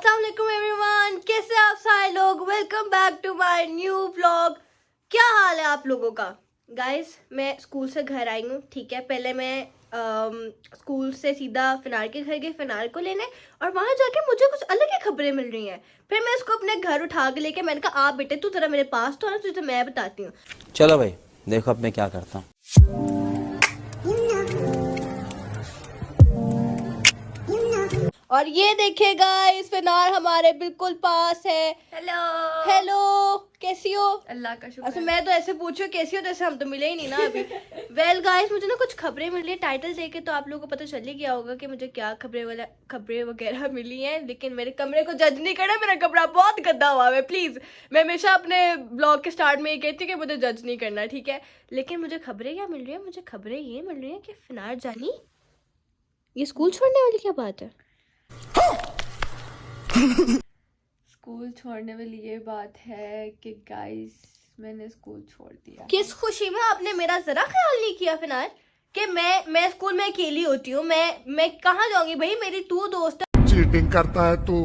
अस्सलाम वालेकुम एवरीवन, कैसे आप सारे लोग। Welcome back to my new vlog. क्या हाल है आप लोगों का। गाइस मैं स्कूल से घर आई हूँ, ठीक है। पहले मैं स्कूल से सीधा फिनार के घर गई फिनार को लेने, और वहां जाके मुझे कुछ अलग ही खबरें मिल रही हैं। फिर मैं इसको अपने घर उठा के लेके मैंने कहा आप बेटे तू जरा मेरे पास तो आना, तुझे मैं बताती हूँ। चलो भाई देखो अब मैं क्या करता हूँ। और ये देखिए गाइस, फिनार हमारे बिल्कुल पास है। हेलो हेलो, कैसी हो। अल्लाह का शुक्र। अच्छा मैं तो ऐसे पूछूं कैसी हो, जैसे हम तो मिले ही नहीं ना अभी। वेल गाइस, मुझे ना कुछ खबरें मिली है। टाइटल देख के तो आप लोगों को पता चल ही गया होगा कि मुझे क्या खबरें वगैरह मिली हैं। लेकिन मेरे कमरे को जज नहीं करना, मेरा कमरा बहुत गंदा हुआ है प्लीज। मैं हमेशा अपने ब्लॉग के स्टार्ट में ये कहती हूँ कि मुझे जज नहीं करना, ठीक है। लेकिन मुझे खबरें क्या मिल रही है, मुझे खबरें ये मिल रही है कि फिनार जानी ये स्कूल छोड़ने वाली क्या बात है। स्कूल छोड़ने वाली ये बात है कि गाइस मैंने स्कूल छोड़ दिया। किस खुशी में आपने मेरा जरा ख्याल नहीं किया फिनार कि मैं स्कूल में अकेली होती हूँ। मैं कहाँ जाऊंगी भाई, मेरी तू दोस्त है। चीटिंग करता है तू।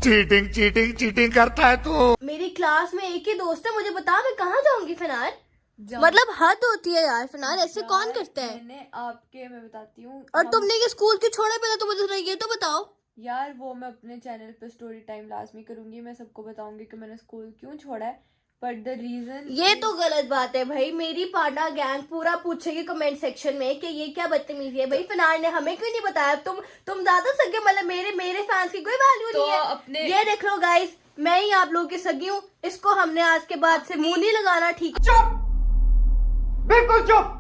चीटिंग चीटिंग चीटिंग करता है तू। मेरी क्लास में एक ही दोस्त है, मुझे बता मैं कहाँ जाऊंगी फिनार। मतलब हद होती है यार फिनार, ऐसे कौन करते हैं। मैं बताती हूँ। और तुमने ये स्कूल क्यों छोड़ा, पहले तो मुझे ये तो बताओ। यार वो मैं अपने चैनल पे स्टोरी टाइम लाजमी करूंगी, मैं सबको बताऊंगी कि मैंने स्कूल क्यों छोड़ा है। बट द रीजन ये तो गलत बात है भाई। मेरी पांडा गैंग पूरा पूछेगी कमेंट सेक्शन में कि ये क्या बदतमीजी है भाई। फिनार ने हमें क्यों नहीं बताया। तुम ज्यादा सगे, मतलब मेरे फैंस की कोई वैल्यू तो नहीं है। ये देख लो गाइस, मैं ही आप लोगों की सगी हूँ। इसको हमने आज के बाद से मुंह नहीं लगाना, ठीक। चुप, बिल्कुल चुप।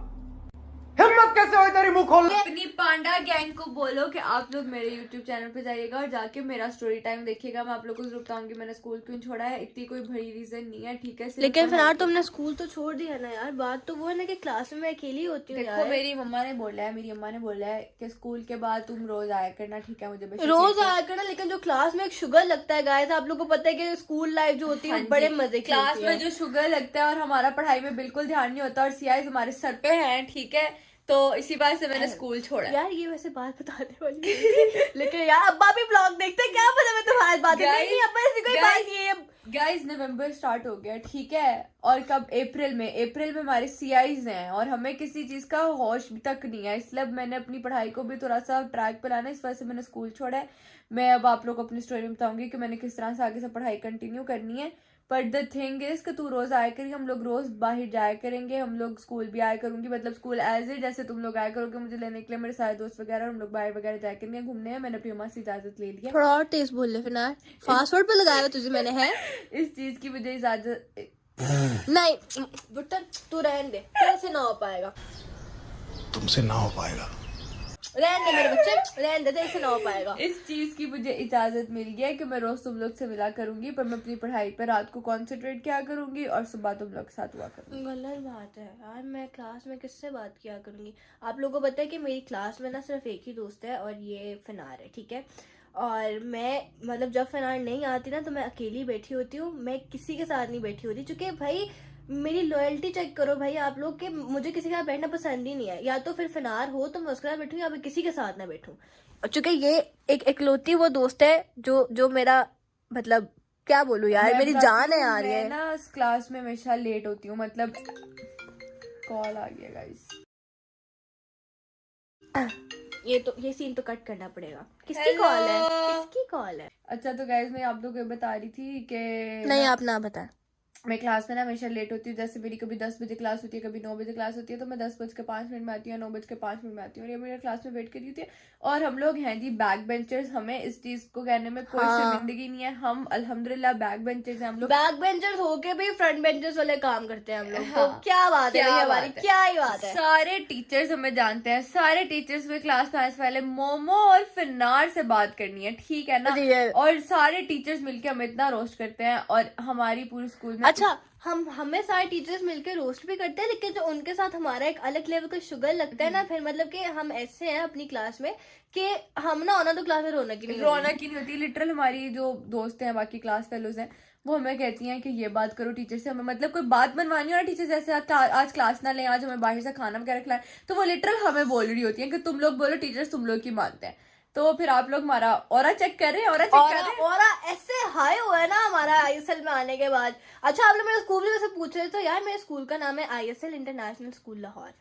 हिम्मत कैसे हुई तेरी मुंह खोलने। अपनी पांडा गैंग को बोलो कि आप लोग मेरे YouTube चैनल पे जाइएगा और जाके मेरा स्टोरी टाइम देखिएगा। मैं आप लोगों को जरूर बताऊंगी मैंने स्कूल क्यों छोड़ा है। इतनी कोई बड़ी रीजन नहीं है, ठीक है। लेकिन फिनार तुमने स्कूल तो छोड़ दिया ना यार। बात तो वो है ना कि क्लास में मैं अकेली होती हूँ देखो, मेरी अम्मा ने बोला है कि स्कूल के बाद तुम रोज आया करना, ठीक है। मुझे रोज आया करना, लेकिन जो क्लास में एक शुगर लगता है गाइस, आप लोगों को पता है कि स्कूल लाइफ जो होती है बड़े मजे की क्लास होती में है। जो शुगर लगता है और हमारा पढ़ाई में बिल्कुल ध्यान नहीं होता और सीआईज हमारे सर पे हैं, ठीक है। तो इसी बात से मैंने स्कूल छोड़ा। यार ये वैसे बात बताने वाली नहीं थी, लेकिन यार अब्बा भी ब्लॉग देखते हैं, क्या पता मैं तुम्हारी बात नहीं अब्बा ऐसी कोई बात नहीं है। गाइस नवंबर स्टार्ट हो गया, ठीक है। और कब अप्रैल में हमारे सीआईज हैं और हमें किसी चीज का होश तक नहीं है। इसलिए मैंने अपनी पढ़ाई को भी थोड़ा सा ट्रैक पे लाना, इस वजह से मैंने स्कूल छोड़ा है। मैं अब आप लोग को अपनी स्टोरी में बताऊंगी कि मैंने किस तरह से आगे से पढ़ाई कंटिन्यू करनी है। बट द थिंग इज कि तू रोज आया करेगी, हम लोग रोज बाहर जाया करेंगे, हम लोग स्कूल भी आया करूंगी। मतलब स्कूल एज ए जैसे तुम लोग आया करोगे मुझे लेने के लिए, मेरे सारे दोस्त वगैरह, हम लोग बाहर वगैरह जाया करेंगे, घूमने हैं। मैंने अपनी अम्मा से इजाजत ले ली है। थोड़ा और तेज बोल ले फिनार, फास्ट वर्ड पे लगाया तुझे मैंने है। इस चीज की मुझे इजाजत नहीं बुट्टा तू रहने दे, तेरे से ना हो पाएगा। तुमसे ना हो पाएगा। रहने दे मेरे बच्चे, रहने दे, तेरे से ना हो पाएगा। इस चीज की मुझे इजाजत मिल गया है कि मैं रोज तुम लोग से मिला करूंगी, पर मैं अपनी पढ़ाई पे रात को कॉन्सेंट्रेट किया करूंगी और सुबह तुम लोग के साथ हुआ करूंगी। गलत बात है यार, मैं क्लास में किससे बात किया करूंगी। आप लोगों को पता है कि मेरी क्लास में ना सिर्फ एक ही दोस्त है और ये फिनार है, ठीक है। और मैं मतलब जब फिनार नहीं आती ना तो मैं अकेली बैठी होती हूँ, मैं किसी के साथ नहीं बैठी होती। चूंकि भाई मेरी लॉयल्टी चेक करो भाई आप लोग के, मुझे किसी के साथ बैठना पसंद ही नहीं है। या तो फिर फिनार हो तो मैं उसके साथ बैठूँ या मैं किसी के साथ ना बैठूँ। चूंकि ये एक इकलौती वो दोस्त है जो मेरा मतलब क्या बोलूं यार, मेरी जान है यार। मैं ये ना क्लास में हमेशा लेट होती हूँ। मतलब कॉल आ गया गाइस। ये सीन तो कट करना पड़ेगा। किसकी कॉल है, किसकी कॉल है। अच्छा तो गाइस मैं आप लोगों को बता रही थी कि नहीं आप ना बता। मैं क्लास में ना हमेशा लेट होती हूँ। जैसे मेरी कभी 10 बजे क्लास होती है, कभी 9 बजे क्लास होती है, तो मैं 10:05 में आती हूँ, 9:05 में आती हूँ और ये मेरे क्लास में वेट करी होती है। और हम लोग हैं जी बैक बेंचर्स, हमें इस चीज को कहने में कोई शर्मिंदगी नहीं है। हम अल्हम्दुलिल्लाह बैक बेंचर्स हैं। हम लोग बैक बेंचर्स होके भी फ्रंट बेंचर्स वाले काम करते हैं हम लोग। तो क्या बात है भाई, हमारी क्या ही बात है। सारे टीचर्स हमें जानते हैं, सारे टीचर्स में क्लास में आने से पहले मोमो और फिनार से बात करनी है, ठीक है ना। और सारे टीचर्स मिलके हमें इतना रोस्ट करते हैं और हमारी पूरी स्कूल में अच्छा हमें सारे टीचर्स मिलकर रोस्ट भी करते हैं, लेकिन जो उनके साथ हमारा एक अलग लेवल का शुगर लगता है ना, फिर मतलब कि हम ऐसे हैं अपनी क्लास में कि हम ना होना तो क्लास में रौनक ही नहीं होती। लिटरल हमारी जो दोस्त हैं, बाकी क्लास फेलोज हैं, वो हमें कहती हैं कि ये बात करो टीचर से। हमें मतलब कोई बात मनवानी हो ना टीचर, जैसे आज क्लास ना लें, आज हमें बाहर से खाना वगैरह खिलाएं, तो वो लिटरल हमें बोल रही होती है कि तुम लोग बोलो टीचर्स तुम लोग की मानते हैं। तो फिर आप लोग हमारा ऑरा चेक कर रहे हैं, ऑरा चेक कर रहे हैं। और ऐसे हाई हुआ है ना हमारा ISL में आने के बाद। अच्छा, आप लोग मेरे स्कूल में वैसे पूछ रहे, तो यार मेरे स्कूल का नाम है ISL इंटरनेशनल स्कूल लाहौर।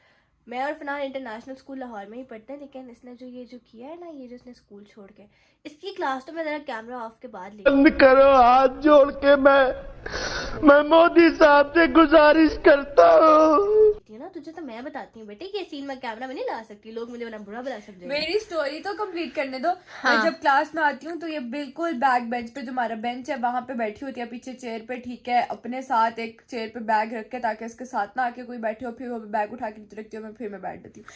मैं और फिनान इंटरनेशनल स्कूल लाहौर में ही पढ़ते हैं, लेकिन इसने जो किया है ना, ये जो इसने स्कूल छोड़ के, इसकी क्लास तो मैं जरा कैमरा ऑफ के बाद ले बंद करो, हाथ जोड़ के मैं मोदी साहब से गुजारिश करता हूँ। ना, तुझे तो मैं बताती हूँ बेटे कि ये सीन में कैमरा में नहीं ला सकती, लोग मुझे बड़ा बुरा बुला सकते हैं। मेरी स्टोरी तो कंप्लीट करने दो। हाँ। मैं जब क्लास में आती हूँ तो ये बिल्कुल बैक बेंच पे, जो हमारा बेंच है वहां पे बैठी होती है, पीछे चेयर पे, ठीक है, अपने साथ एक चेयर पे बैग रख के, ताकि उसके साथ ना आके कोई बैठे हो, फिर वो बैग उठा के नीचे रखती हूँ, फिर मैं बैठ जाती हूँ।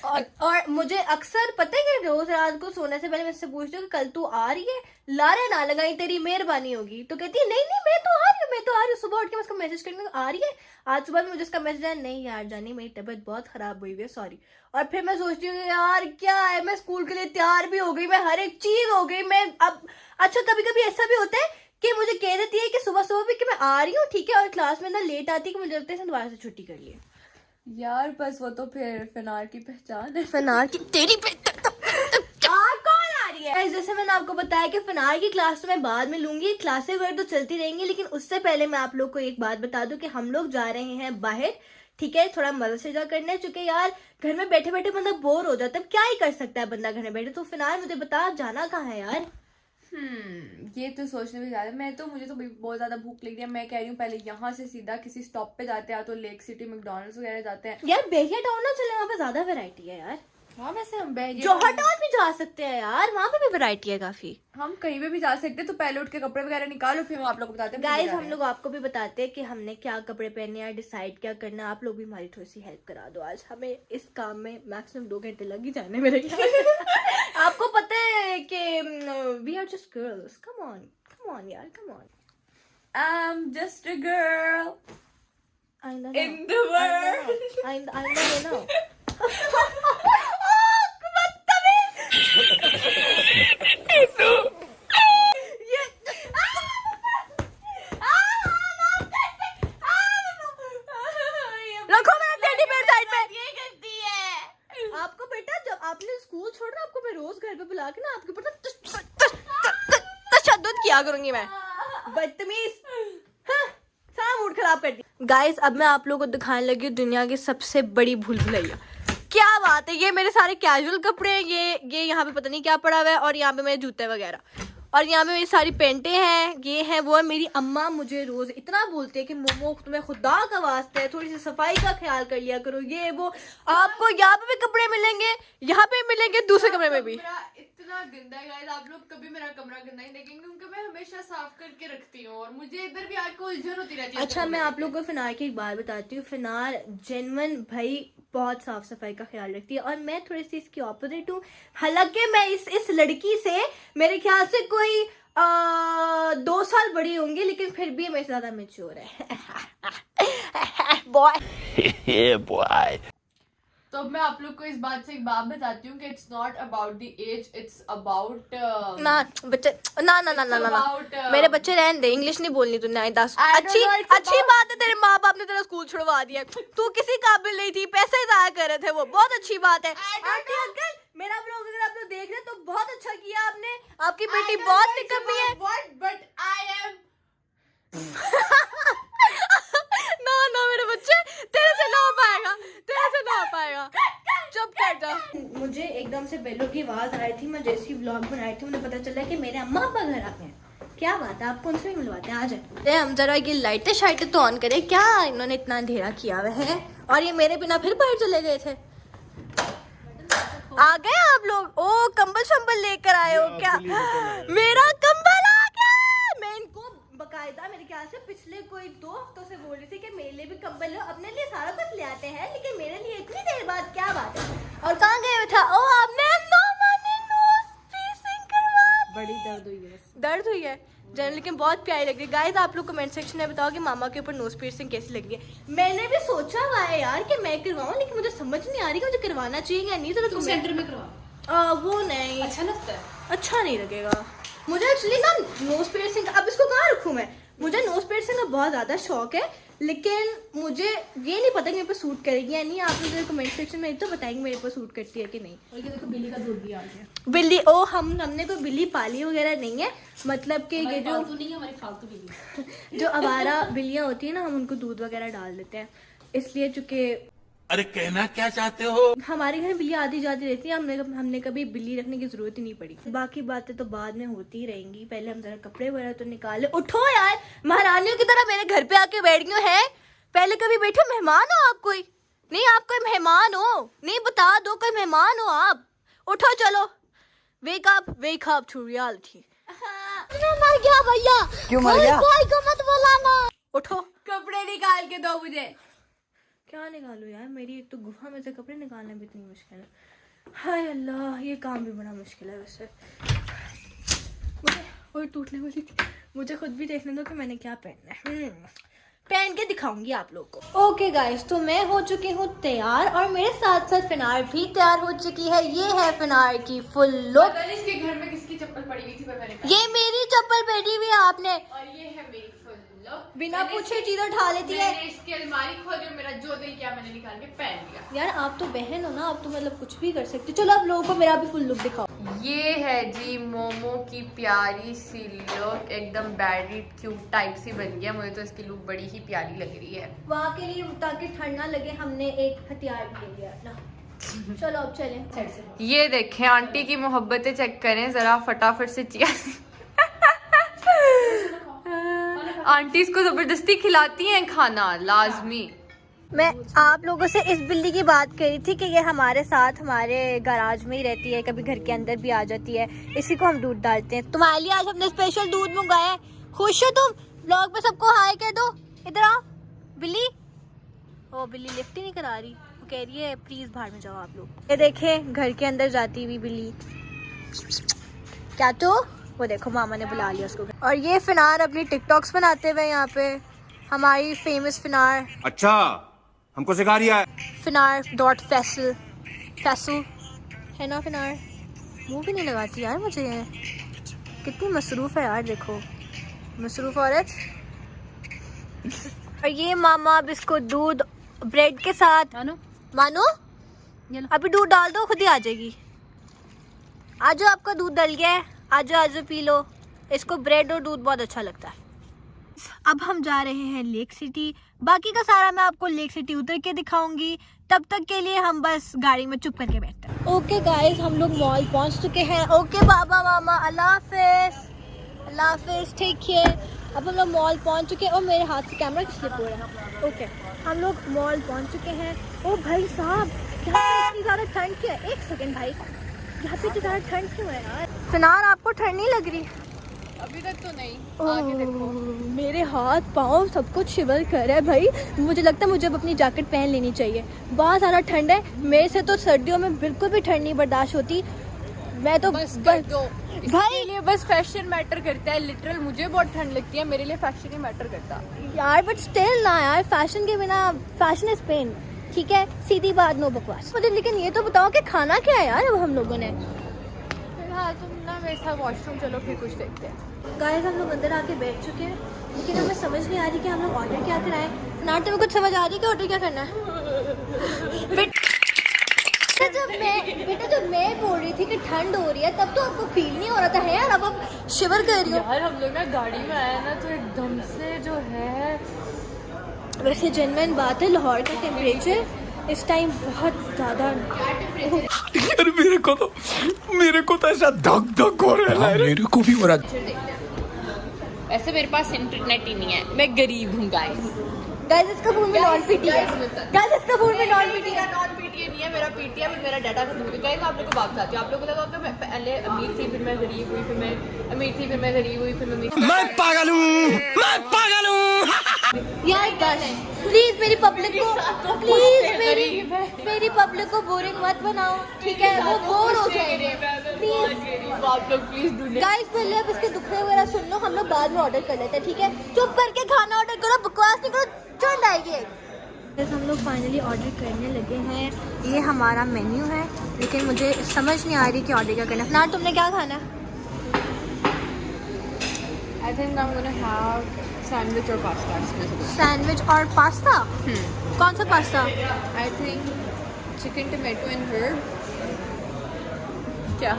और मुझे अक्सर पता है कि रोज रात को सोने से पहले मैं इससे पूछती हूँ कि कल तू आ रही है, लारे ना लगाई तेरी मेहरबानी होगी, तो कहती है नहीं नहीं मैं तो आ रही हूँ। सुबह उठ के मैं उसको मैसेज करने आ रही है, आज सुबह में मुझे उसका मैसेज आया, नहीं यार जानी मेरी तबीयत बहुत खराब हुई है, सॉरी। और फिर मैं सोचती हूँ यार क्या है, मैं स्कूल के लिए तैयार भी हो गई, मैं हर एक चीज हो गई, मैं अब। अच्छा, कभी कभी ऐसा भी होता है कि मुझे कह देती है कि सुबह सुबह भी कि मैं आ रही हूँ, ठीक है, और क्लास में ना लेट आती है कि मुझे लगता है दोबारा से छुट्टी कर लिए। यार बस वो तो फिर फिनार की पहचान है। फिनार की तेरी कौन आ रही है? जैसे मैंने आपको बताया कि फिनार की क्लास तो मैं बाद में लूंगी, क्लासें वगैरह तो चलती रहेंगी, लेकिन उससे पहले मैं आप लोग को एक बात बता दूं कि हम लोग जा रहे हैं बाहर, ठीक है, थोड़ा मजा करने। चुके यार घर में बैठे बैठे बंदा बोर हो जाता है, क्या ही कर सकता है बंदा घर में बैठे। तो फिनार मुझे बता, जाना कहाँ है यार? ये तो सोचने भी ज्यादा, मुझे तो बहुत ज्यादा भूख लग रही है। मैं कह रही हूँ पहले यहाँ से सीधा किसी स्टॉप पे जाते हैं, तो लेक सिटी मैकडॉनल्ड्स वगैरह जाते हैं। यार बेहिया टाउन ना चले, वहाँ पे ज्यादा वैरायटी है यार। हाँ वैसे हम जौहर टाउन भी जा सकते हैं यार, वहाँ पे भी वैरायटी है काफी। हम कहीं पे भी जा सकते हैं, तो पहले उठ के कपड़े वगैरह निकालो, फिर हम आप लोग को बताते हैं। गाइस, हम लोग आपको भी बताते हैं कि हमने क्या कपड़े पहने हैं, डिसाइड क्या करना है। आप लोग भी हमारी थोड़ी सी हेल्प करा दो। आज हमें इस काम में मैक्सिमम 2 घंटे लग ही जाने मेरे आपको पता है कि we are just girls, come on यार, come on. I am just a girl in the world. I know. रखो मेरा टेडी बेयर साइड में। ये करती है आपको बेटा, जब आपने स्कूल छोड़ा आपको मैं रोज घर पे बुला के ना आपके ऊपर तशद्दुद किया करूंगी मैं, बदतमीज। हाँ, सारा मूड खराब कर दिया। गाइस, अब मैं आप लोगों को दिखाने लगी हूँ दुनिया की सबसे बड़ी भूल भुलैया। क्या बात है, ये मेरे सारे कैजुअल कपड़े हैं, ये यहाँ पे पता नहीं क्या पड़ा हुआ है, और यहाँ पे मेरे जूते वगैरह, और यहाँ पे मेरी सारी पेंटें हैं, ये है वो है। मेरी अम्मा मुझे रोज इतना बोलते हैं कि मोमो तुम्हें खुदा का वास्ता है, थोड़ी सी सफाई का ख्याल कर लिया करो, ये वो। आपको यहाँ पे भी कपड़े मिलेंगे, यहाँ पे मिलेंगे, दूसरे कमरे में भी। इतना गंदा है गाइस, आप लोग कभी मेरा कमरा गंदा नहीं देखेंगे, क्योंकि मैं हमेशा साफ करके रखती हूँ, और मुझे इधर भी आके उलझन होती रहती है। अच्छा, मैं आप लोग को फिनार की एक बात बताती हूँ। फिनार जेन्युइन भाई बहुत साफ सफाई का ख्याल रखती है, और मैं थोड़ी सी इसकी ऑपोजिट हूँ। हालांकि मैं इस लड़की से मेरे ख्याल से कोई 2 साल बड़ी होंगी, लेकिन फिर भी मेरे से ज्यादा मैच्योर है। बॉय तो अब मैं आप लोग को इस बात से एक बात बताती हूँ कि it's not about the age, it's about ना बच्चे, ना ना ना ना ना मेरे बच्चे रहने दे, इंग्लिश नहीं बोलनी तूने। अच्छी बात है, तेरे माँ बाप ने तेरा स्कूल छुड़वा दिया, तू किसी काबिल नहीं थी, पैसे जाया कर रहे थे, वो बहुत अच्छी बात है। आंटी अंकल, मेरा ब्लॉग अगर आप लोग देख रहे हैं तो बहुत अच्छा किया आपने, आपकी बेटी बहुत निकम्मी है। बट आई एम ना मेरे बच्चे, तेरे से ना हो पाएगा, तेरे से ना हो पाएगा, चुप कर जा। मुझे एकदम से बेलों की आवाज आ रही थी, मैं जैसी व्लॉग बनाई थी मुझे पता चला कि मेरे अम्मा पापा घर आ गए। क्या बात है, आपको उनसे भी मिलवाते हैं, आ जाए। हम जरा ये लाइटें शाइटें तो ऑन करें, क्या इन्होंने इतना अंधेरा किया हुआ है, और ये मेरे बिना फिर बाहर चले गए थे। आ गए आप लोग? ओ, कंबल शंबल लेकर आए हो क्या? मेरा कंबल आ गया। मैं इनको बकायदा मेरे ख्याल से पिछले कोई 2 हफ्तों से बोल रही थी कि मेरे लिए भी कंबल लो, अपने लिए सारा कुछ ले आते हैं, लेकिन मेरे लिए इतनी देर बाद, क्या बात है। और कहाँ गए था? ओ, आपने नोज पीसिंग करवा दी। बड़ी दर्द हुई है जनरल, लेकिन बहुत प्यारी लग रही है। गाइस, आप लोग कमेंट सेक्शन में बताओ कि मामा के ऊपर नोज पीसिंग कैसी लग रही है। मैंने भी सोचा हुआ है यार कि मैं करवाऊं, लेकिन मुझे समझ नहीं आ रही कि मुझे करवाना चाहिए या नहीं। तो सेंटर में करवा, वो नहीं अच्छा लगता है, अच्छा नहीं लगेगा मुझे एक्चुअली ना नोज पियर्सिंग। अब इसको कहाँ रखूं मैं? मुझे नोज पियर्सिंग का बहुत ज्यादा शौक है, लेकिन मुझे ये नहीं पता कि मेरे पर सूट करेगी या नहीं। आप मुझे कमेंट सेक्शन में तो बताएंगे मेरे पर सूट करती है कि नहीं। और ये देखो बिल्ली का दूध भी आ गया। बिल्ली हमने कोई बिल्ली पाली वगैरह नहीं है, मतलब कि ये जो नहीं है हमारी फालतू बिल्ली। जो आवारा बिल्लियाँ होती है ना, हम उनको दूध वगैरह डाल देते हैं, इसलिए चूंकि अरे कहना क्या चाहते हो? हमारे घर बिल्लियाँ आती जाती रहती है, हमने कभी बिल्ली रखने की जरूरत ही नहीं पड़ी। बाकी बातें तो बाद में होती ही रहेंगी, पहले हम जरा कपड़े वगैरह तो निकाले। उठो यार, महारानियों की तरह मेरे घर पे आके बैठ गई है। पहले कभी बैठो, मेहमान हो आप? कोई नहीं, आप कोई मेहमान हो? नहीं, बता दो कोई मेहमान हो आप? उठो चलो, वेक अप टू रियलिटी। मर गया भैया। क्यों मर गया? कोई को मत बुलाना। उठो, कपड़े निकाल के दो मुझे। क्या निकालो यार, मेरी एक तो गुफा में से कपड़े निकालना भी इतनी मुश्किल है। हाय अल्लाह, ये काम भी बड़ा मुश्किल है वैसे। मुझे और टूटने वाली थी, मुझे खुद भी देखने दो कि मैंने क्या पहनना है। पहन के दिखाऊंगी आप लोग को। ओके गाइस, तो मैं हो चुकी हूँ तैयार और मेरे साथ साथ फिनार भी तैयार हो चुकी है। ये है फिनार की फुल लुक। इसके घर में किसकी चप्पल पड़ी हुई थी पर मैंने ये मेरी चप्पल पहनी हुई है आपने। और ये है मेरी फुल लुक। बिना पूछे चीज उठा लेती है। मैंने इसकी अलमारी खोली और मेरा जो दिल किया मैंने निकाल के पहन लिया। यार आप तो बहन हो ना, आप तो मतलब कुछ भी कर सकते। चलो आप लोगों को मेरा भी फुल लुक दिखाओ। ये है जी मोमो की प्यारी सी लुक, एकदम बैडी क्यूट टाइप सी बन गया। मुझे तो इसकी लुक बड़ी ही प्यारी लग रही है। वहाँ के लिए ताकि ठंड ना लगे, हमने एक हथियार भी ले लिया अपना। चलो अब चलें। ये देखें आंटी की मोहब्बतें चेक करें जरा, फटाफट से चिया आंटी इसको जबरदस्ती खिलाती हैं खाना, लाजमी। मैं आप लोगों से इस बिल्ली की बात करी थी कि ये हमारे साथ हमारे गराज में ही रहती है, कभी घर के अंदर भी आ जाती है। इसी को हम दूध डालते हैं। तुम्हारे लिए आज हमने स्पेशल दूध मंगाया है। खुश हो तुम? व्लॉग में सबको हाय कह दो। इधर आओ बिल्ली। ओ बिल्ली लिफ्ट ही नहीं करा रही, वो कह रही है प्लीज बाहर में जाओ आप लोग। ये देखें घर के अंदर जाती हुई बिल्ली। क्या तो वो देखो मामा ने बुला लिया उसको। और ये फिनार अपनी टिकटॉक्स बनाते हुए यहाँ पे, हमारी फेमस फिनार। अच्छा, हमको सिखा रिया है। फिनार.फैसल है ना फिनार? मुंह भी नहीं लगाती यार मुझे, ये कितनी मसरूफ है यार, देखो मसरूफ औरत। और ये मामा अब इसको दूध ब्रेड के साथ। मानो अभी दूध डाल दो, खुद ही आ जाएगी। आज आपका दूध डल गया है, आज पी लो। इसको ब्रेड और दूध बहुत अच्छा लगता है। अब हम जा रहे हैं लेक सिटी। बाकी का सारा मैं आपको लेक सिटी उतर के दिखाऊंगी। तब तक के लिए हम बस गाड़ी में चुप करके बैठते हैं। ओके गाइस, हम लोग मॉल पहुंच चुके हैं। ओके बाबा मामा, अल्लाह हाफिज, टेक केयर। अब हम लोग मॉल पहुंच चुके हैं और मेरे हाथ से कैमरा स्लिप हो रहा है। ओके, हम लोग मॉल पहुंच चुके हैं। ओ भाई साहब, यहाँ पे इतनी ज़्यादा ठंड क्यों है? एक सेकेंड भाई, यहाँ पे इतनी ज़्यादा ठंड क्यों है यार? फिनार आपको ठंड नहीं लग रही? अभी तक तो नहीं, आगे देखो। मेरे हाथ पाँव सब कुछ शिवर कर रहा है भाई। मुझे लगता है मुझे अब अपनी जैकेट पहन लेनी चाहिए, बहुत ज़्यादा ठंड है। मेरे से तो सर्दियों में बिल्कुल भी ठंड नहीं बर्दाश्त होती। मैं तो बस भाई भाई लिए बस फैशन मैटर करता है। लिटरल मुझे बहुत ठंड लगती है, मेरे लिए फैशन ही मैटर करता। यार बट स्टिल ना यार, फैशन के बिना, फैशन इज पेन। ठीक है, सीधी बात, नो बकवास मुझे। लेकिन ये तो बताओ कि खाना क्या है यार अब हम लोगों ने? फिलहाल तुम ना मेरे साथ वॉशरूम चलो, फिर कुछ देखते हैं। गाइस हम लोग अंदर आके बैठ चुके हैं, लेकिन हमें समझ नहीं आ रही कि हम लोग ऑर्डर क्या कराएं। ना तुम्हें कुछ समझ आ रही है कि ऑर्डर क्या करना है? बेटा जब मैं बोल रही थी कि ठंड हो रही है, तब तो आपको फील नहीं हो रहा था है यार। अब शिवर कर रही हो यार। हम लोग ना गाड़ी में आए ना तो एकदम से जो है, वैसे जेन्युइन बात है, लाहौर का टेम्परेचर इस टाइम बहुत ज़्यादा। यार मेरे को तो ऐसा धक धक हो रहा है। मेरे को भी हो रहा। वैसे मेरे पास इंटरनेट ही नहीं है, मैं गरीब हूँ गाइस। इसका फोन में नॉन पीटी है। इसका फोन में नॉन पीटी है। नॉन पीटीए नहीं है, मेरा पीटीए में मेरा डाटा खत्म हो गया। गाइस आप लोग को बात बताती हूँ। आप लोगों को लगा कि मैं पहले अमीर थी, फिर मैं गरीब हुई, फिर मैं अमीर थी, फिर मैं गरीब हुई, फिर मैं पागल हूँ। यार बस प्लीज मेरी पब्लिक को, प्लीज मेरी पब्लिक को बोरिंग मत बनाओ, ठीक है? वो बोर हो जाएंगे प्लीज। आप लोग प्लीज ढूंढे। गाइस पहले अब इसके दुखड़े वगैरह सुन लो, हम लोग बाद में ऑर्डर कर लेते हैं, ठीक है? चुप करके खाना ऑर्डर करो, बकवास नहीं करो, ठंड आएगी। हम लोग फाइनली ऑर्डर करने लगे हैं। ये हमारा मेन्यू है, लेकिन मुझे समझ नहीं आ रही कि ऑर्डर क्या करना है। ना तुमने क्या खाना है? I think I'm gonna have sandwich और पास्ता इसमें से। सैंडविच और पास्ता? कौन सा pasta? I think chicken tomato and herb. क्या?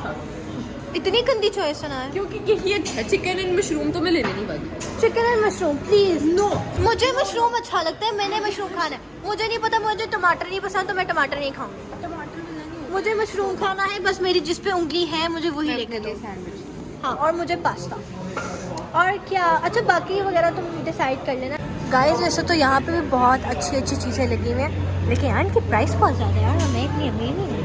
इतनी गंदी चॉइस है। क्योंकि ये चिकन एंड मशरूम तो मैं लेने नहीं वाली। Chicken and mushroom please. No, मुझे मशरूम अच्छा लगता है, मैंने मशरूम खाना है। मुझे नहीं पता, मुझे टमाटर नहीं पसंद तो मैं टमाटर नहीं खाऊंगी। मुझे मशरूम खाना है, बस मेरी जिस पे उंगली है मुझे वही लेके दो। हाँ, और मुझे पास्ता। और क्या? अच्छा, बाकी वगैरह तुम डिसाइड कर लेना। गाइस वैसे तो यहाँ पे भी बहुत अच्छी अच्छी चीज़ें लगी हुई हैं, लेकिन यार इनकी प्राइस बहुत ज़्यादा है यार, हमें इतनी अमीर नहीं है।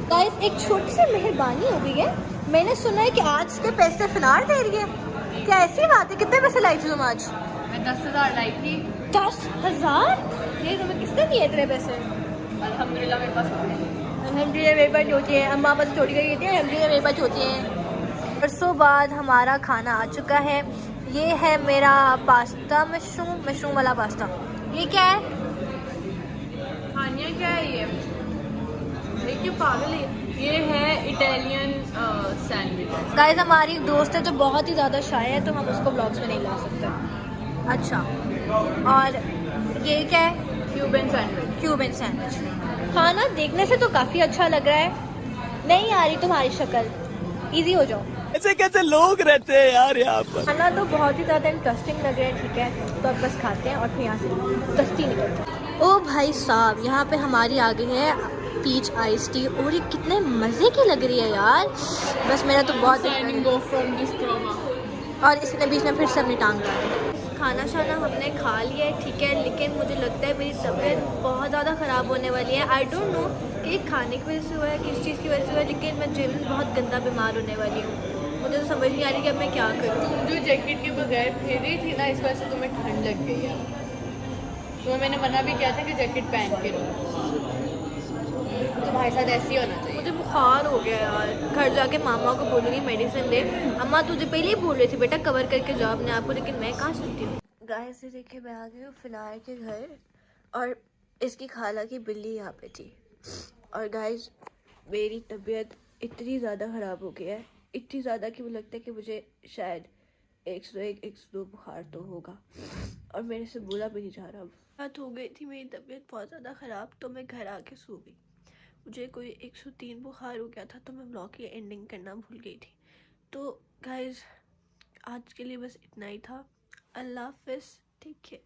गाइस एक छोटी सी मेहरबानी हो गई है, मैंने सुना है कि आज के पैसे फिनार दे रही है। क्या ऐसी बात है? कितने पैसे लाई थी तुम आज? मैं 10,000 लाई थी। 10,000? ये तुम्हें किसने दिए इतने पैसे? अल्हम्दुलिल्लाह मेरे पास है। अल्हम्दुलिल्लाह मेरे पास होती है, अम्मा पास चोटी करी थी, अल्हम्दुलिल्लाह मेरे पास होती है। परसों बाद हमारा खाना आ चुका है। ये है मेरा पास्ता, मशरूम वाला पास्ता। ये क्या है? खानिया क्या है ये? देखिए पागल है। ये है इटालियन सैंडविच। गाइस हमारी एक दोस्त है जो बहुत ही ज़्यादा शाय है, तो हम उसको ब्लॉग्स में नहीं ला सकते। अच्छा, और ये क्या है? Cuban sandwich. Cuban sandwich. खाना देखने से तो काफ़ी अच्छा लग रहा है। नहीं आ रही तुम्हारी शक्ल, इजी हो जाओ। ऐसे कैसे लोग रहते हैं यार यहाँ पर। खाना तो बहुत ही ज़्यादा इंटरेस्टिंग लग रहा है, ठीक है, तो अब बस खाते हैं और फिर यहाँ से दस्ती निकलते हैं। ओ भाई साहब, यहाँ पे हमारी आ गई है पीच आइस टी, और ये कितने मज़े की लग रही है यार। बस मेरा तो बहुत और इसने बीच में फिर से अपनी टांग डाली। खाना शाना हमने खा लिया है, ठीक है, लेकिन मुझे लगता है मेरी तबीयत बहुत ज़्यादा ख़राब होने वाली है। आई डोंट नो कि खाने की वजह से हुआ है, किस चीज़ की वजह से हुआ है, लेकिन मैं जेनरली बहुत गंदा बीमार होने वाली हूँ। मुझे तो समझ नहीं आ रही कि अब मैं क्या करूँ। तुम जो जैकेट के बगैर फिर रही थी ना, इस वजह से तुम्हें ठंड लग गई है। तो मैंने मना भी किया था कि जैकेट पहन के रहो। तुम्हारे साथ ऐसे ही होना चाहिए। मुझे बुखार हो गया यार, घर जाके मामा को बोलूँगी मेडिसिन दे। अम्मा तुझे पहले ही बोल रही थी बेटा कवर करके जाओ अपने आप को, लेकिन मैं कहाँ सुनती हूँ। गाइस से देखिए मैं आ गई हूँ फिनार के घर, और इसकी खाला की बिल्ली यहाँ पे थी। और गाइस मेरी तबीयत इतनी ज़्यादा ख़राब हो गई है, इतनी ज़्यादा कि मुझे लगता है कि मुझे शायद 101 102 बुखार तो होगा, और मेरे से बोला भी नहीं जा रहा। बात हो गई थी मेरी तबीयत बहुत ज़्यादा ख़राब, तो मैं घर आके सो गई। मुझे कोई 103 बुखार हो गया था, तो मैं व्लॉग की एंडिंग करना भूल गई थी। तो गाइस आज के लिए बस इतना ही था। अल्लाह हाफ़िज़, ठीक है।